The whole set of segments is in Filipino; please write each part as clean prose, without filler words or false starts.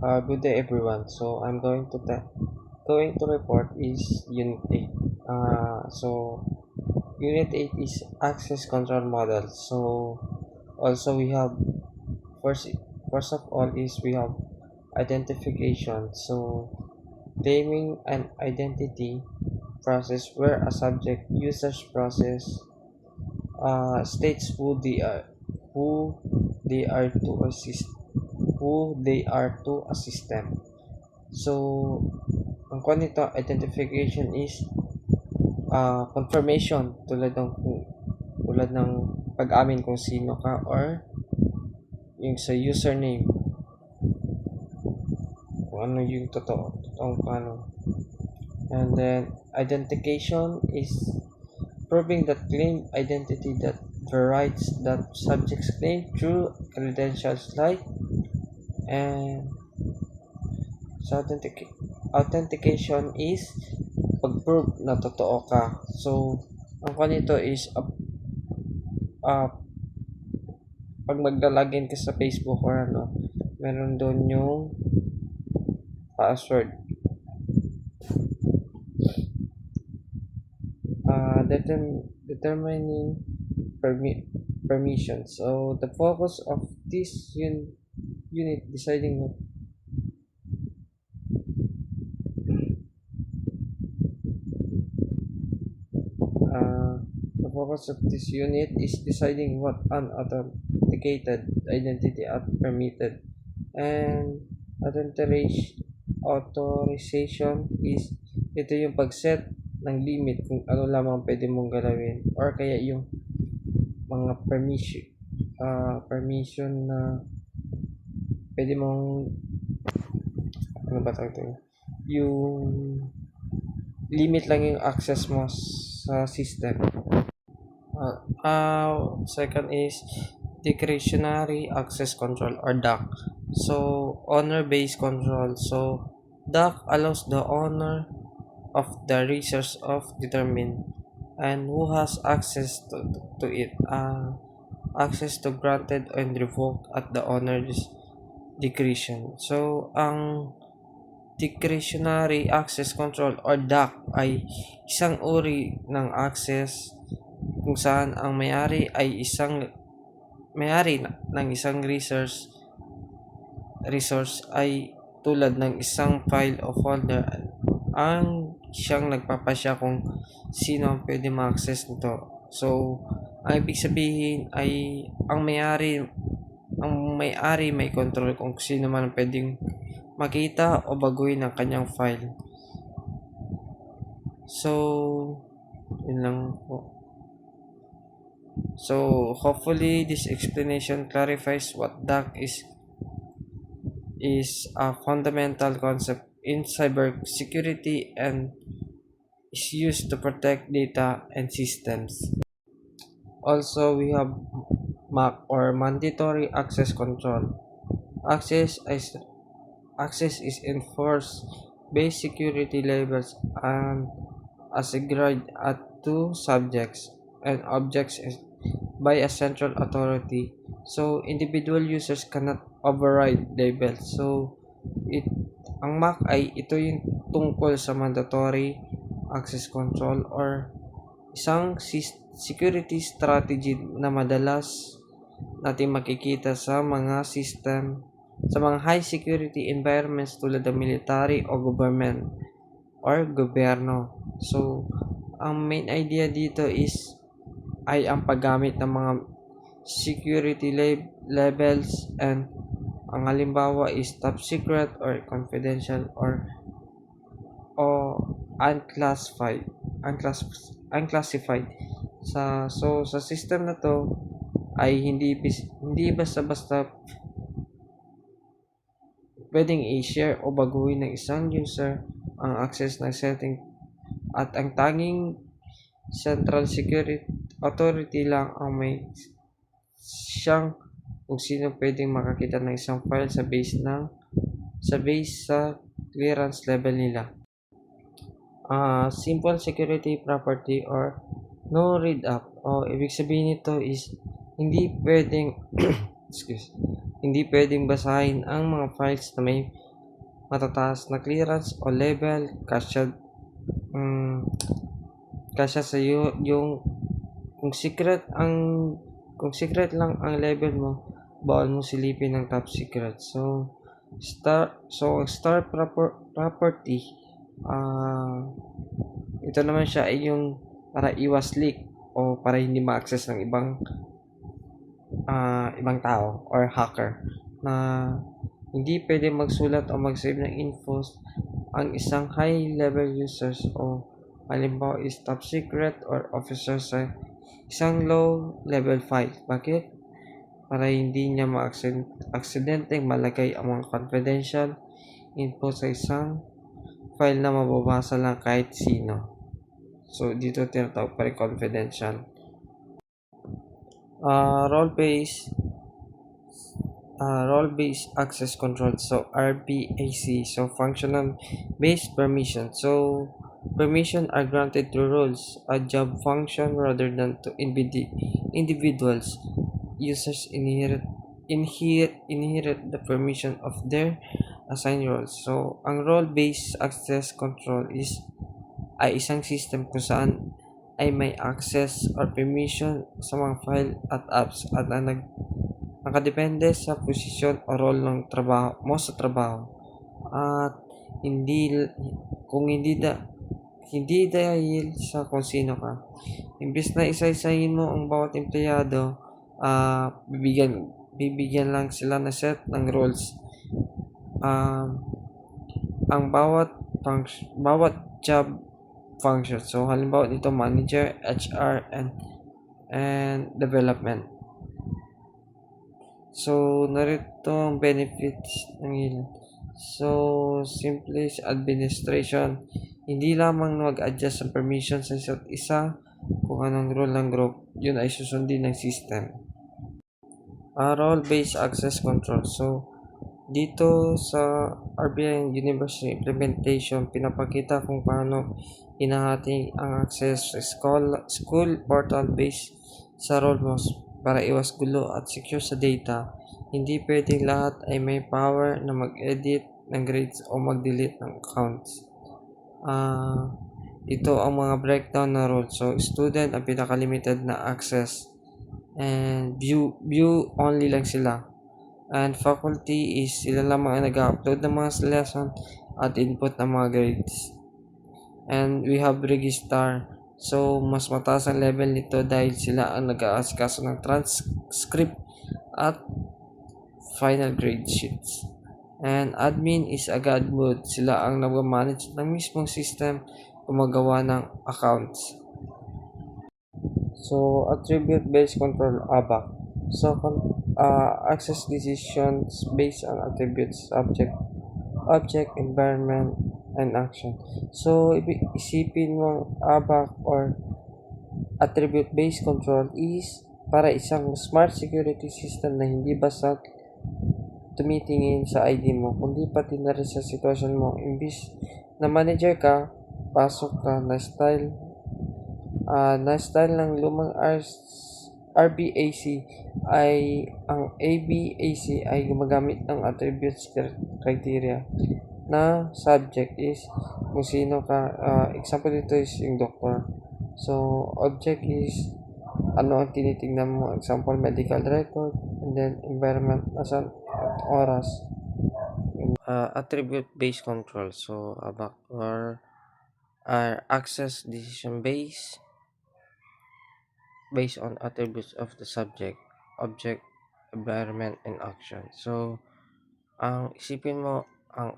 Good day everyone. So I'm going to report is Unit 8. Unit 8 is access control model. So also we have first first of all is we have identification. So claiming an identity process where a subject users process states who they are to assist who they are to a system. So, ang kuha nito, identification is confirmation tulad ng pag-amin kung sino ka or yung sa username kung ano yung totoong paano. And then identification is proving that claimed identity that variety that subjects claim through credentials like and so authentication is pag-prove na totoo ka. So, ang kuha nito is uh, pag maglalagin ka sa Facebook or ano, meron doon yung password. Determining permission. So, the focus of this unit deciding what the focus of this unit is deciding what unauthenticated identity are permitted, and authorization is ito yung pag-set ng limit kung ano lamang pwede mong galawin or kaya yung mga permission na pwede mong ano ba tawag ito? Yung limit lang yung access mo sa system. Second is discretionary access control or DAC. So, owner-based control. So, DAC allows the owner of the resource of determine and who has access to it. Access to granted and revoked at the owner's discretion. So, ang discretionary access control or DAC ay isang uri ng access kung saan ang may-ari ay may-ari ng isang resource ay tulad ng isang file o folder ang siyang nagpapasya kung sino ang pwede ma-access nito. So, ang ibig sabihin ay ang may-ari may control kung sino man ang pwedeng makita o baguhin ang kanyang file. So, yun lang po. So, hopefully this explanation clarifies what DAC is a fundamental concept in cybersecurity and is used to protect data and systems. Also, we have MAC or mandatory access control. Access is enforced based security levels and assigned to subjects and objects by a central authority. So, individual users cannot override labels. So, ang MAC ay ito yung tungkol sa mandatory access control or isang security strategy na madalas natin makikita sa mga high security environments tulad ng military o government or gobyerno. So, ang main idea dito ay ang paggamit ng mga security levels and ang halimbawa is top secret or confidential or unclassified. Sa system na to ay hindi basta-basta pwedeng i-share o baguhin ng isang user ang access ng setting at ang tanging Central Security Authority lang ang may siyang kung sino pwedeng makakita ng isang file sa base sa clearance level nila. Simple security property or no read up. Ibig sabihin nito is hindi pwedeng hindi pwedeng basahin ang mga files na may matataas na clearance o level, mm, kasya sa yung kung secret ang kung secret lang ang level mo, bawal mo silipin ng top secret. Property, ah ito naman siya ay yung para iwas leak o para hindi ma-access ng ibang tao or hacker na hindi pwede magsulat o mag-save ng info ang isang high-level users o halimbawa is top secret or officer sa isang low level file. Bakit? Para hindi niya ma-aksidenteng malagay ang mga confidential info sa isang file na mababasa lang kahit sino. So, dito tinatawag pa rin confidential. Role-based role-based access control, so RBAC, so functional based permission. So permission are granted to roles, a job function rather than to individuals. Users inherit the permission of their assigned roles. So ang role-based access control ay isang system kung saan ay may access or permission sa mga file at apps at nakadepende sa posisyon o role ng trabaho mo sa trabaho at hindi kung hindi dahil sa kung sino ka. Imbes na isa-isahin mo ang bawat empleyado, bibigyan lang sila na set ng roles. Ang bawat job function. So halimbawa dito manager, HR and development. So narito ang benefits ng ilan. So simple administration. Hindi lamang mag-adjust ng permission sa isa't isa kung anong role ng group, yun ay susundin ng system. Role-based access control. So dito sa RBI University Implementation, pinapakita kung paano hinahati ang access sa school portal based sa role mo para iwas gulo at secure sa data. Hindi pwedeng lahat ay may power na mag-edit ng grades o mag-delete ng accounts. Ito ang mga breakdown na rules. So, student ang pinaka-limited na access and view only lang sila. And faculty is sila lamang ang nag-upload ng mga lesson at input ng mga grades. And we have register. So, mas mataas ang level nito dahil sila ang nag-aasikaso ng transcript at final grade sheets. And admin is a god mode. Sila ang nag-manage ng mismong system gumagawa ng accounts. So, attribute-based control, ABAC. So, access decisions based on attributes, object, environment, and action. So, isipin mo ABAC or attribute-based control is para isang smart security system na hindi basta tumitingin sa ID mo, kundi pati na rin sa sitwasyon mo. Imbis na manager ka, pasok ka na style ng lumang RBAC ay ang ABAC ay gumagamit ng attributes criteria na subject is kung sino ka. Example dito is yung doctor. So object is ano ang tinitingnan mo, example medical record, and then environment asan oras. Attribute based control, so about or access decision based on attributes of the subject, object, environment, and action. So, ang isipin mo, ang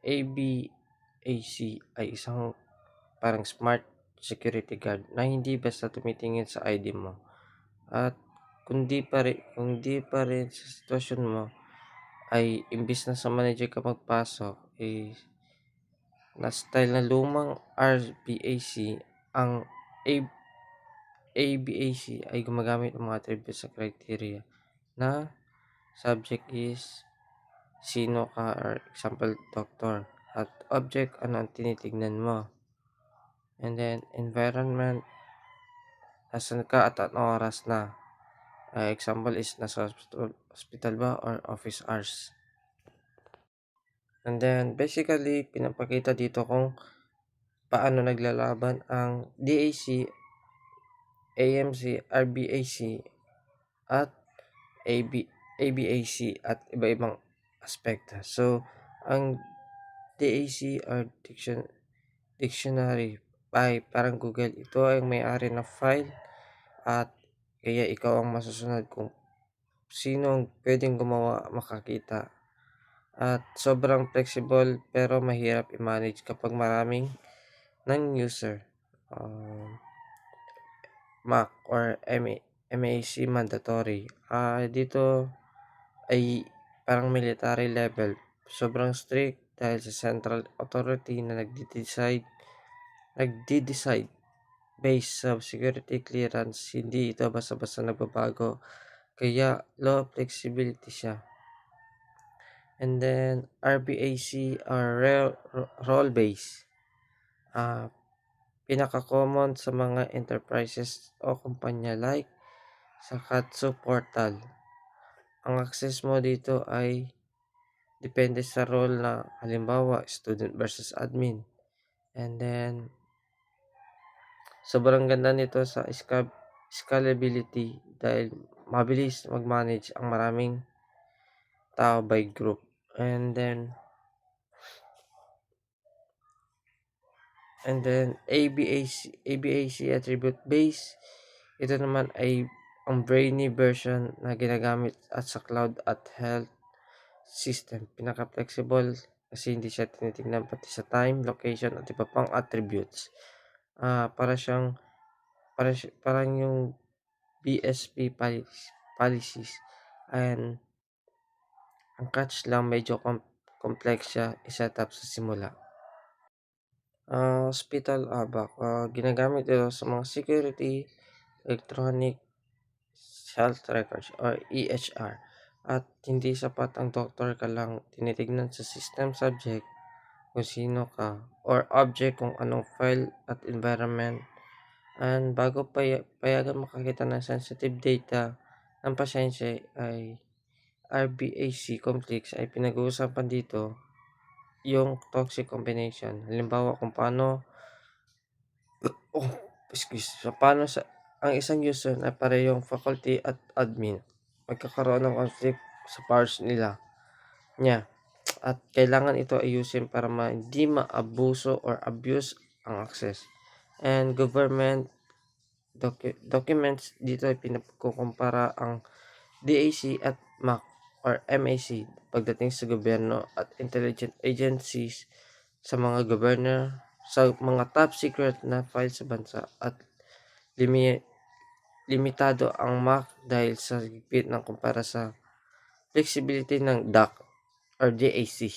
ABAC ay isang parang smart security guard na hindi basta tumitingin sa ID mo. At kung di pa rin sa sitwasyon mo, ay imbis na sa manager ka magpasok, na style na lumang RBAC, ang ABAC ay gumagamit ng mga attributes sa criteria na subject is sino ka or example doctor, at object ano ang tinitignan mo, and then environment nasan ka at anong oras na, example is nasa hospital ba or office hours. And then basically pinapakita dito kung paano naglalaban ang DAC, AMC, RBAC at ABAC at iba-ibang aspekto. So, ang DAC or dictionary ay parang Google. Ito ay may-ari ng file at kaya ikaw ang masusunod kung sino ang pwedeng gumawa makakita. At sobrang flexible pero mahirap i-manage kapag maraming ng user. Mac or MAC mandatory. Dito ay parang military level. Sobrang strict dahil sa central authority na nagdi-decide based sa security clearance. Hindi ito basta-basta nagbabago. Kaya low flexibility siya. And then RBAC or role based. Pinaka-common sa mga enterprises o kumpanya like sa Katsu Portal. Ang access mo dito ay depende sa role na halimbawa student versus admin. And then sobrang ganda nito sa scalability dahil mabilis mag-manage ang maraming tao by group. And then ABAC attribute base. Ito naman ay ang brainy version na ginagamit at sa cloud at health system. Pinaka-flexible kasi hindi siya tinitingnan pati sa time, location at iba pang attributes. Parang yung BSP policies. And ang catch lang medyo complex siya i-setup sa simula. Hospital ABAC. Ginagamit ito sa mga security, electronic health records or EHR. At hindi sapat ang doktor ka lang tinitignan sa system subject kung sino ka or object kung anong file at environment. And bago payagan makakita ng sensitive data ng pasyente ay RBAC complex ay pinag-uusapan dito yung toxic combination. Halimbawa kung paano ang isang user na parehong faculty at admin magkakaroon ng conflict sa powers niya at kailangan ito ayusin para hindi maabuso or abuse ang access. And government documents dito ay pinagkukumpara ang DAC at MAC or MAC pagdating sa gobyerno at intelligence agencies sa mga governor sa mga top secret na file sa bansa at limitado ang MAC dahil sa higpit ng kumpara sa flexibility ng DAC or DAC.